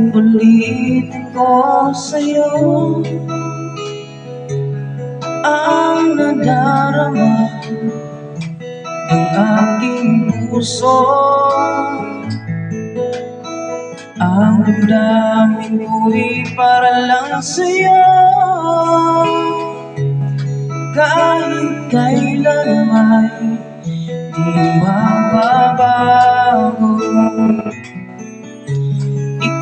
Ulit-ulitin ko sa'yo ang nadarama ng aking puso. Ang damdamin ko'y para lang sa'yo, kahit kailan may di mababago.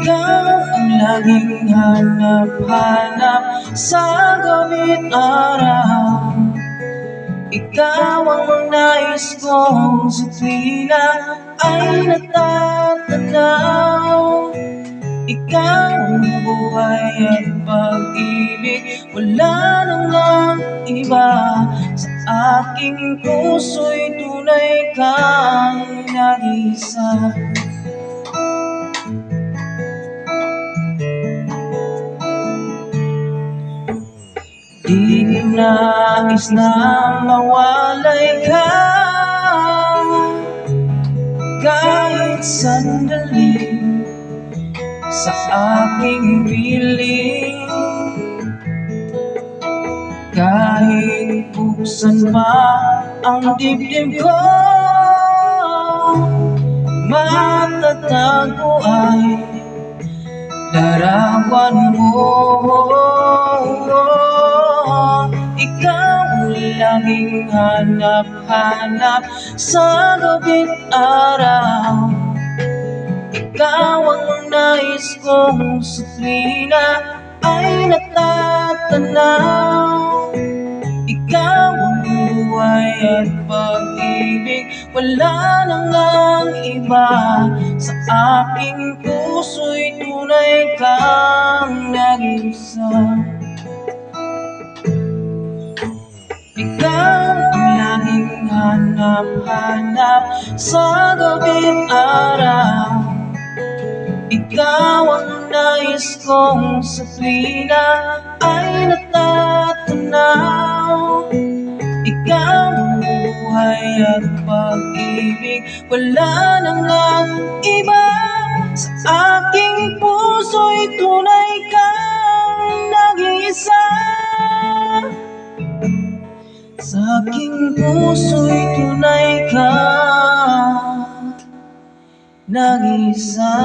Ikaw ang laging hanap-hanap sa gabi't araw. Ikaw ang nais kong sa tuwina ay natatanaw. Ikaw ang buhay at pag-ibig, wala nang ang iba. Sa aking puso'y tunay kang nag-isa. Di ko nais na mawalay ka kahit sandali sa aking piling. Kahit buksan pa ang dibdib ko, matatago ay larawan mo. Ikaw ang laging hanap-hanap sa gabi't araw. Ikaw ang nais kong sa tuwina ay natatanaw. Ikaw ang buhay at pag-ibig, wala nang ang iba. Sa aking puso'y tunay kang nag-isa. Ikaw ang laging hanap-hanap sa gabi't araw. Ikaw ang nais kong sa tuwina ay natatanaw. Ikaw ang buhay at pag-ibig, wala nang ang iba. Sa aking puso'y tunay kang nag-iisa. Sa aking puso'y tunay kang nag-isa.